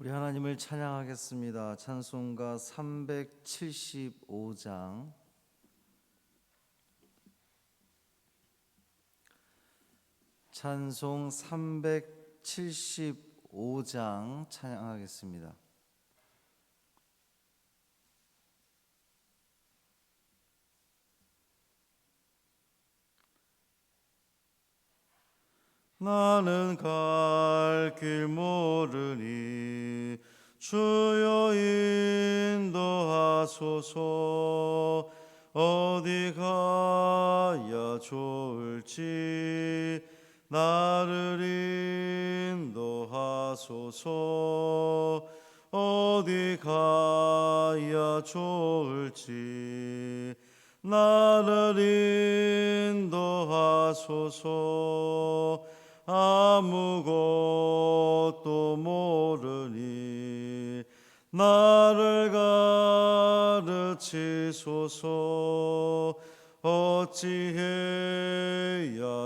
우리 하나님을 찬양하겠습니다. 찬송가 375장 찬송 375장 찬양하겠습니다. 나는 갈 길 모르니 주여 인도하소서. 어디 가야 좋을지 나를 인도하소서. 어디 가야 좋을지 나를 인도하소서. 아무것도 모르니 나를 가르치소서. 어찌해야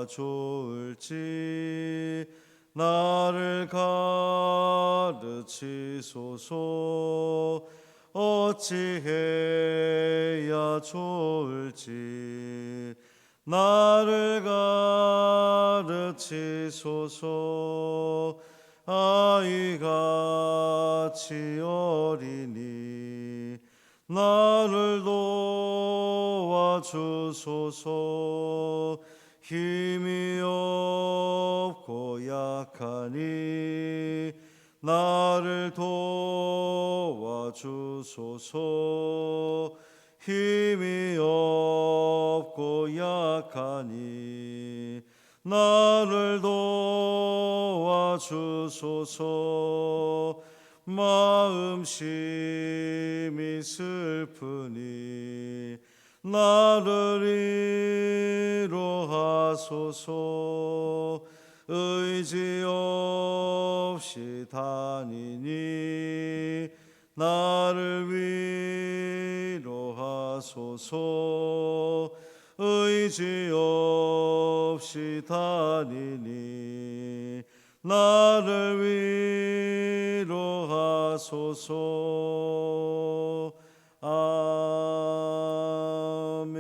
좋을지 나를 가르치소서. 어찌해야 좋을지 나를 가르치소서. 아이같이 어리니 나를 도와주소서. 힘이 없고 약하니 나를 도와주소서. 힘이 없고 약하니 나를 도와주소서. 마음 심히 슬프니 나를 위로하소서. 의지 없이 다니니 나를 위로하소서. 의지 없이 다니니 나를 위로하소서. 아멘.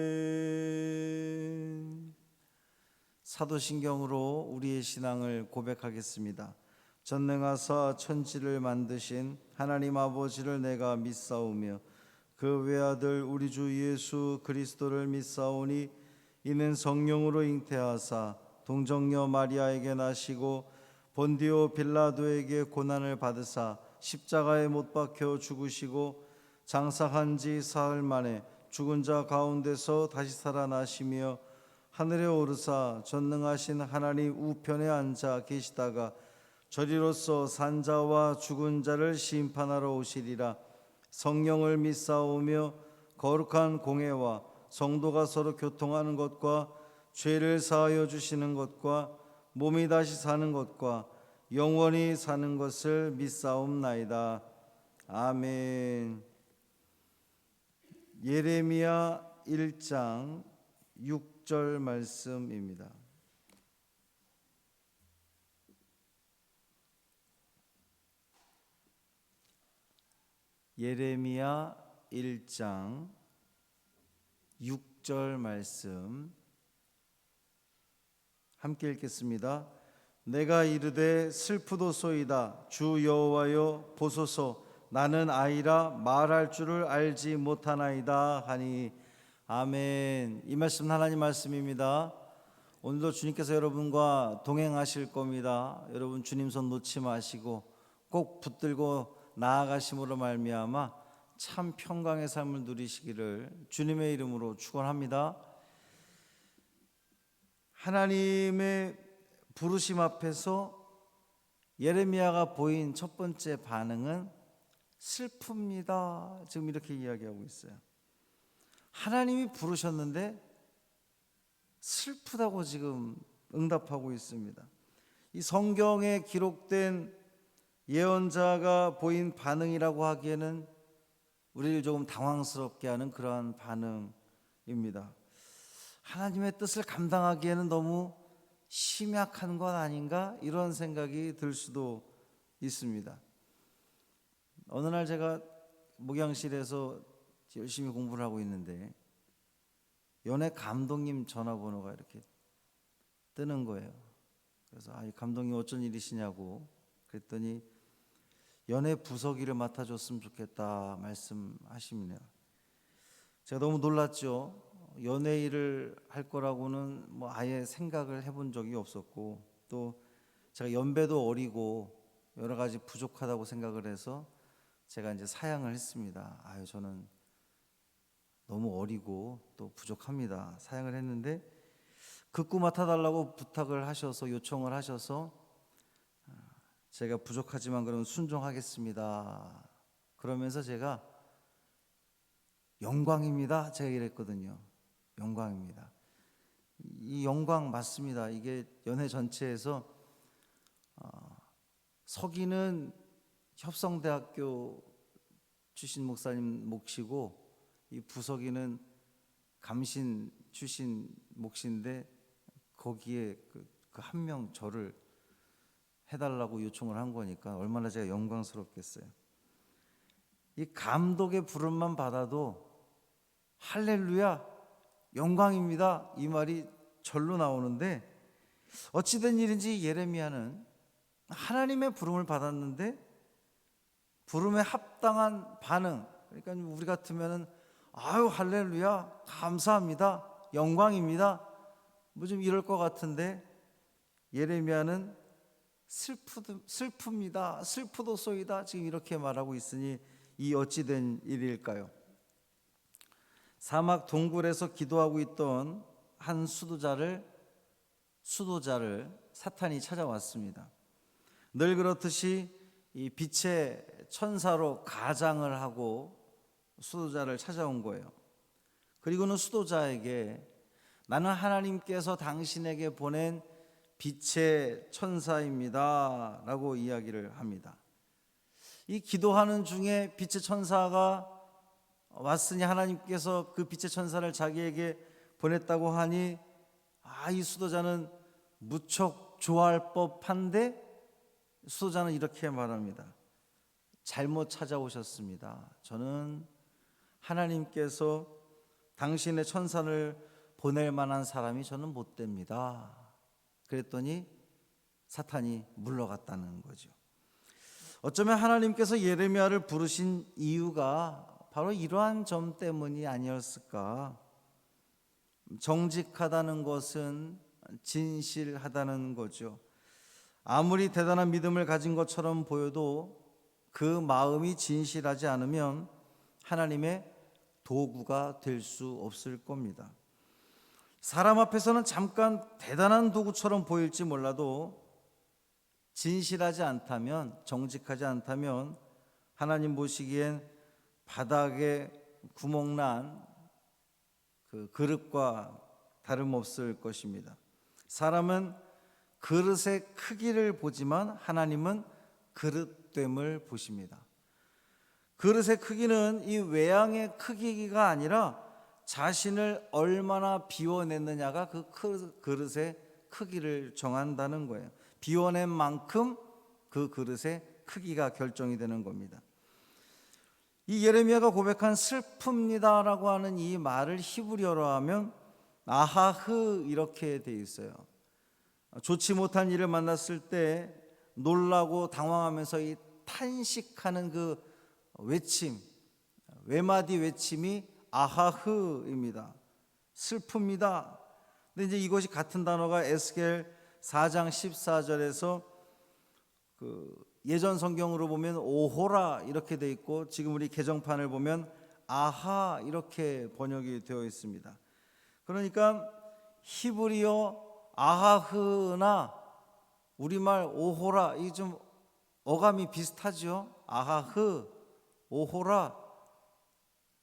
사도신경으로 우리의 신앙을 고백하겠습니다. 전능하사 천지를 만드신 하나님 아버지를 내가 믿사오며 그 외아들 우리 주 예수 그리스도를 믿사오니 이는 성령으로 잉태하사 동정녀 마리아에게 나시고 본디오 빌라도에게 고난을 받으사 십자가에 못 박혀 죽으시고 장사한 지 사흘 만에 죽은 자 가운데서 다시 살아나시며 하늘에 오르사 전능하신 하나님 우편에 앉아 계시다가 저리로서 산자와 죽은 자를 심판하러 오시리라. 성령을 믿사오며 거룩한 공회와 성도가 서로 교통하는 것과 죄를 사하여 주시는 것과 몸이 다시 사는 것과 영원히 사는 것을 믿사옵나이다. 아멘. 예레미야 1장 6절 말씀입니다. 예레미야 1장 6절 말씀 함께 읽겠습니다. 내가 이르되 슬프도소이다. 주 여호와여 보소서. 나는 아이라 말할 줄을 알지 못하나이다 하니. 아멘. 이 말씀은 하나님 말씀입니다. 오늘도 주님께서 여러분과 동행하실 겁니다. 여러분 주님 손 놓지 마시고 꼭 붙들고 나아가심으로 말미암아 참 평강의 삶을 누리시기를 주님의 이름으로 축원합니다. 하나님의 부르심 앞에서 예레미야가 보인 첫 번째 반응은 슬픕니다. 지금 이렇게 이야기하고 있어요. 하나님이 부르셨는데 슬프다고 지금 응답하고 있습니다. 이 성경에 기록된 예언자가 보인 반응이라고 하기에는 우리를 조금 당황스럽게 하는 그러한 반응입니다. 하나님의 뜻을 감당하기에는 너무 심약한 것 아닌가 이런 생각이 들 수도 있습니다. 어느 날 제가 목양실에서 열심히 공부를 하고 있는데 연애 감독님 전화번호가 이렇게 뜨는 거예요. 그래서 이 감독님 어쩐 일이시냐고 그랬더니 연애 부서기를 맡아줬으면 좋겠다 말씀하시네요. 제가 너무 놀랐죠. 연애 일을 할 거라고는 뭐 아예 생각을 해본 적이 없었고, 또 제가 연배도 어리고 여러 가지 부족하다고 생각을 해서 제가 이제 사양을 했습니다. 저는 너무 어리고 또 부족합니다. 사양을 했는데 극구 맡아달라고 부탁을 하셔서, 요청을 하셔서 제가 부족하지만 그러면 순종하겠습니다. 그러면서 제가 영광입니다. 제가 이랬거든요. 영광입니다. 이 영광 맞습니다. 이게 연회 전체에서 서기는 협성대학교 출신 목사님 몫이고 이 부서기는 감신 출신 몫인데 거기에 그 한 명 저를 해달라고 요청을 한 거니까 얼마나 제가 영광스럽겠어요. 이 감독의 부름만 받아도 할렐루야 영광입니다 이 말이 절로 나오는데, 어찌된 일인지 예레미야는 하나님의 부름을 받았는데 부름에 합당한 반응, 그러니까 우리 같으면은 할렐루야 감사합니다 영광입니다 뭐 좀 이럴 것 같은데, 예레미야는 슬픕니다 슬프도소이다 지금 이렇게 말하고 있으니 이 어찌된 일일까요? 사막 동굴에서 기도하고 있던 한 수도자를 사탄이 찾아왔습니다. 늘 그렇듯이 이 빛의 천사로 가장을 하고 수도자를 찾아온 거예요. 그리고는 수도자에게 나는 하나님께서 당신에게 보낸 빛의 천사입니다 라고 이야기를 합니다. 이 기도하는 중에 빛의 천사가 왔으니 하나님께서 그 빛의 천사를 자기에게 보냈다고 하니 이 수도자는 무척 좋아할 법한데, 수도자는 이렇게 말합니다. 잘못 찾아오셨습니다. 저는 하나님께서 당신의 천사를 보낼 만한 사람이 저는 못 됩니다. 그랬더니 사탄이 물러갔다는 거죠. 어쩌면 하나님께서 예레미야를 부르신 이유가 바로 이러한 점 때문이 아니었을까. 정직하다는 것은 진실하다는 거죠. 아무리 대단한 믿음을 가진 것처럼 보여도 그 마음이 진실하지 않으면 하나님의 도구가 될 수 없을 겁니다. 사람 앞에서는 잠깐 대단한 도구처럼 보일지 몰라도 진실하지 않다면, 정직하지 않다면 하나님 보시기엔 바닥에 구멍난 그 그릇과 다름없을 것입니다. 사람은 그릇의 크기를 보지만 하나님은 그릇됨을 보십니다. 그릇의 크기는 이 외양의 크기가 아니라 자신을 얼마나 비워냈느냐가 그 그릇의 크기를 정한다는 거예요. 비워낸 만큼 그 그릇의 크기가 결정이 되는 겁니다. 이 예레미야가 고백한 슬픕니다라고 하는 이 말을 히브리어로 하면 아하흐 이렇게 돼 있어요. 좋지 못한 일을 만났을 때 놀라고 당황하면서 이 탄식하는 그 외침, 외마디 외침이 아하흐입니다. 슬픕니다. 근데 이제 이것이 같은 단어가 에스겔 4장 14절에서 그 예전 성경으로 보면 오호라 이렇게 돼 있고, 지금 우리 개정판을 보면 아하 이렇게 번역이 되어 있습니다. 그러니까 히브리어 아하흐나 우리말 오호라, 이 좀 어감이 비슷하죠. 아하흐, 오호라.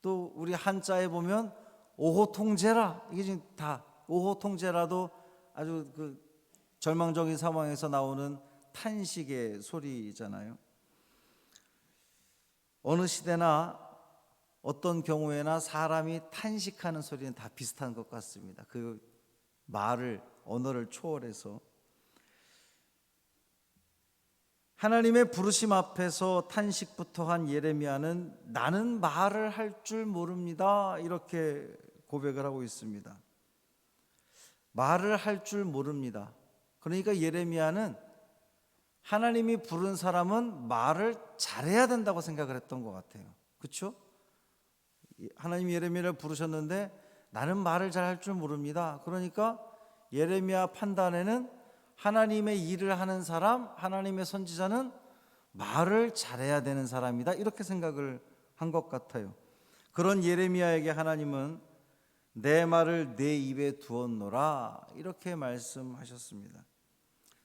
또 우리 한자에 보면 오호통제라, 이게 지금 다 오호통제라도 아주 그 절망적인 상황에서 나오는 탄식의 소리잖아요. 어느 시대나 어떤 경우에나 사람이 탄식하는 소리는 다 비슷한 것 같습니다. 그 말을, 언어를 초월해서 하나님의 부르심 앞에서 탄식부터 한 예레미야는 나는 말을 할 줄 모릅니다, 이렇게 고백을 하고 있습니다. 말을 할 줄 모릅니다. 그러니까 예레미야는 하나님이 부른 사람은 말을 잘해야 된다고 생각을 했던 것 같아요. 그렇죠? 하나님이 예레미야를 부르셨는데 나는 말을 잘 할 줄 모릅니다. 그러니까 예레미야 판단에는 하나님의 일을 하는 사람, 하나님의 선지자는 말을 잘해야 되는 사람이다, 이렇게 생각을 한 것 같아요. 그런 예레미야에게 하나님은 내 말을 내 입에 두었노라, 이렇게 말씀하셨습니다.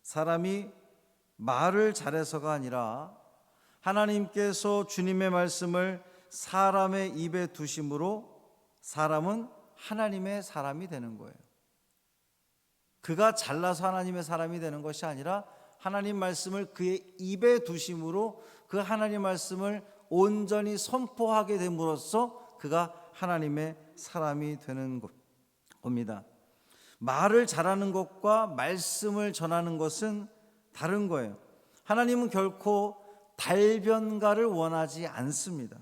사람이 말을 잘해서가 아니라 하나님께서 주님의 말씀을 사람의 입에 두심으로 사람은 하나님의 사람이 되는 거예요. 그가 잘나서 하나님의 사람이 되는 것이 아니라 하나님 말씀을 그의 입에 두심으로 그 하나님 말씀을 온전히 선포하게 됨으로써 그가 하나님의 사람이 되는 겁니다. 말을 잘하는 것과 말씀을 전하는 것은 다른 거예요. 하나님은 결코 달변가를 원하지 않습니다.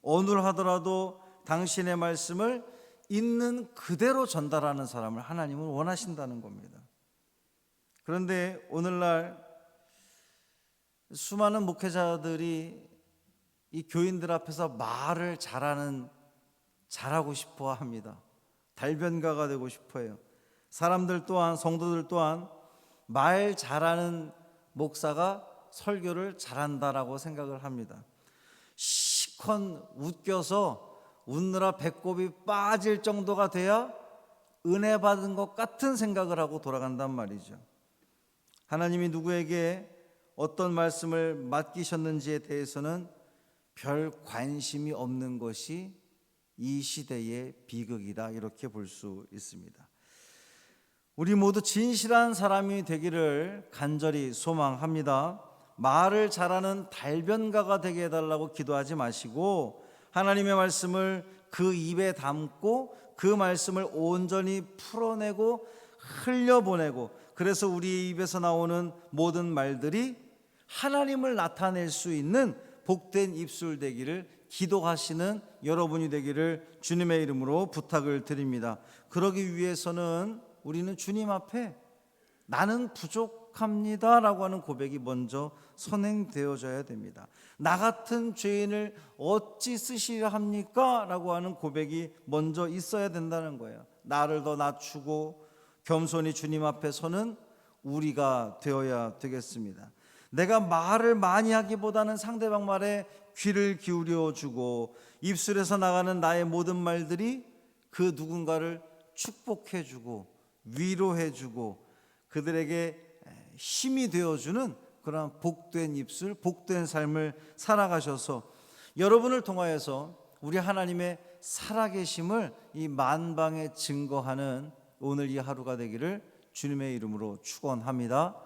어눌하더라도 당신의 말씀을 있는 그대로 전달하는 사람을 하나님은 원하신다는 겁니다. 그런데 오늘날 수많은 목회자들이 이 교인들 앞에서 말을 잘하고 싶어 합니다. 달변가가 되고 싶어 해요. 사람들 또한, 성도들 또한 말 잘하는 목사가 설교를 잘한다라고 생각을 합니다. 시컨 웃겨서 웃느라 배꼽이 빠질 정도가 돼야 은혜 받은 것 같은 생각을 하고 돌아간단 말이죠. 하나님이 누구에게 어떤 말씀을 맡기셨는지에 대해서는 별 관심이 없는 것이 이 시대의 비극이다, 이렇게 볼 수 있습니다. 우리 모두 진실한 사람이 되기를 간절히 소망합니다. 말을 잘하는 달변가가 되게 해달라고 기도하지 마시고 하나님의 말씀을 그 입에 담고 그 말씀을 온전히 풀어내고 흘려보내고, 그래서 우리 입에서 나오는 모든 말들이 하나님을 나타낼 수 있는 복된 입술 되기를 기도하시는 여러분이 되기를 주님의 이름으로 부탁을 드립니다. 그러기 위해서는 우리는 주님 앞에 나는 부족합니다 라고 하는 고백이 먼저 선행되어져야 됩니다. 나 같은 죄인을 어찌 쓰시려 합니까? 라고 하는 고백이 먼저 있어야 된다는 거예요. 나를 더 낮추고 겸손히 주님 앞에 서는 우리가 되어야 되겠습니다. 내가 말을 많이 하기보다는 상대방 말에 귀를 기울여 주고 입술에서 나가는 나의 모든 말들이 그 누군가를 축복해 주고 위로해 주고 그들에게 힘이 되어주는 그런 복된 입술, 복된 삶을 살아가셔서 여러분을 통하여서 우리 하나님의 살아계심을 이 만방에 증거하는 오늘 이 하루가 되기를 주님의 이름으로 축원합니다.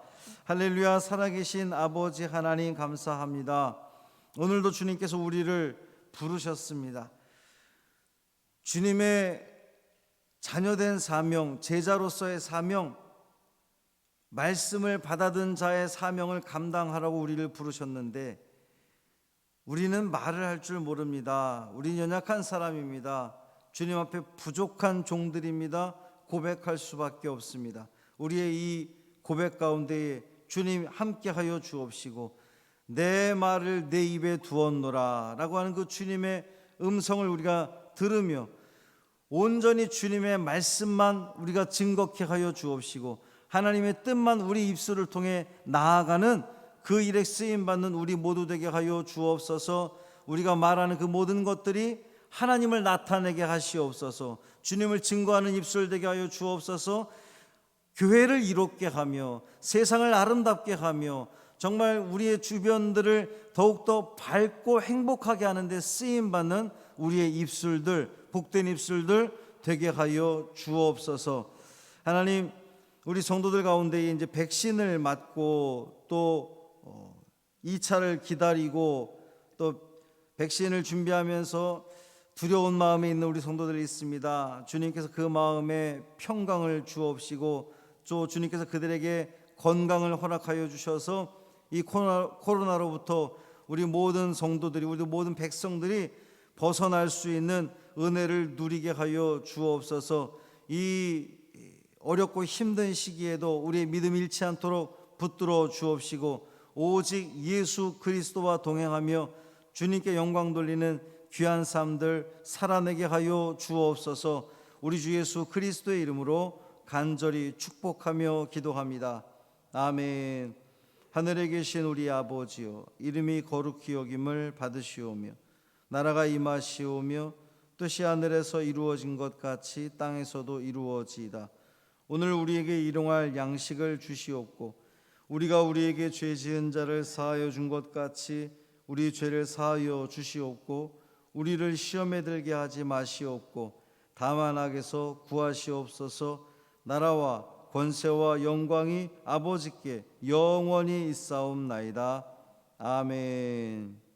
할렐루야. 살아계신 아버지 하나님 감사합니다. 오늘도 주님께서 우리를 부르셨습니다. 주님의 자녀된 사명, 제자로서의 사명, 말씀을 받아든 자의 사명을 감당하라고 우리를 부르셨는데 우리는 말을 할 줄 모릅니다. 우리는 연약한 사람입니다. 주님 앞에 부족한 종들입니다. 고백할 수밖에 없습니다. 우리의 이 고백 가운데에 주님 함께하여 주옵시고 내 말을 내 입에 두었노라 라고 하는 그 주님의 음성을 우리가 들으며 온전히 주님의 말씀만 우리가 증거케 하여 주옵시고 하나님의 뜻만 우리 입술을 통해 나아가는 그 일에 쓰임받는 우리 모두 되게 하여 주옵소서. 우리가 말하는 그 모든 것들이 하나님을 나타내게 하시옵소서. 주님을 증거하는 입술 되게 하여 주옵소서. 교회를 이롭게 하며 세상을 아름답게 하며 정말 우리의 주변들을 더욱더 밝고 행복하게 하는 데 쓰임받는 우리의 입술들, 복된 입술들 되게 하여 주옵소서. 하나님, 우리 성도들 가운데 이제 백신을 맞고 또 2차를 기다리고 또 백신을 준비하면서 두려운 마음에 있는 우리 성도들이 있습니다. 주님께서 그 마음에 평강을 주옵시고 또 주님께서 그들에게 건강을 허락하여 주셔서 이 코로나로부터 우리 모든 성도들이, 우리 모든 백성들이 벗어날 수 있는 은혜를 누리게 하여 주옵소서. 이 어렵고 힘든 시기에도 우리의 믿음 잃지 않도록 붙들어 주옵시고, 오직 예수 그리스도와 동행하며 주님께 영광 돌리는 귀한 삶들 살아내게 하여 주옵소서. 우리 주 예수 그리스도의 이름으로 간절히 축복하며 기도합니다. 아멘. 하늘에 계신 우리 아버지여, 이름이 거룩히 여김을 받으시오며 나라가 임하시오며 뜻이 하늘에서 이루어진 것 같이 땅에서도 이루어지이다. 오늘 우리에게 일용할 양식을 주시옵고, 우리가 우리에게 죄 지은 자를 사하여 준 것 같이 우리 죄를 사하여 주시옵고, 우리를 시험에 들게 하지 마시옵고 다만 악에서 구하시옵소서. 나라와 권세와 영광이 아버지께 영원히 있사옵나이다. 아멘.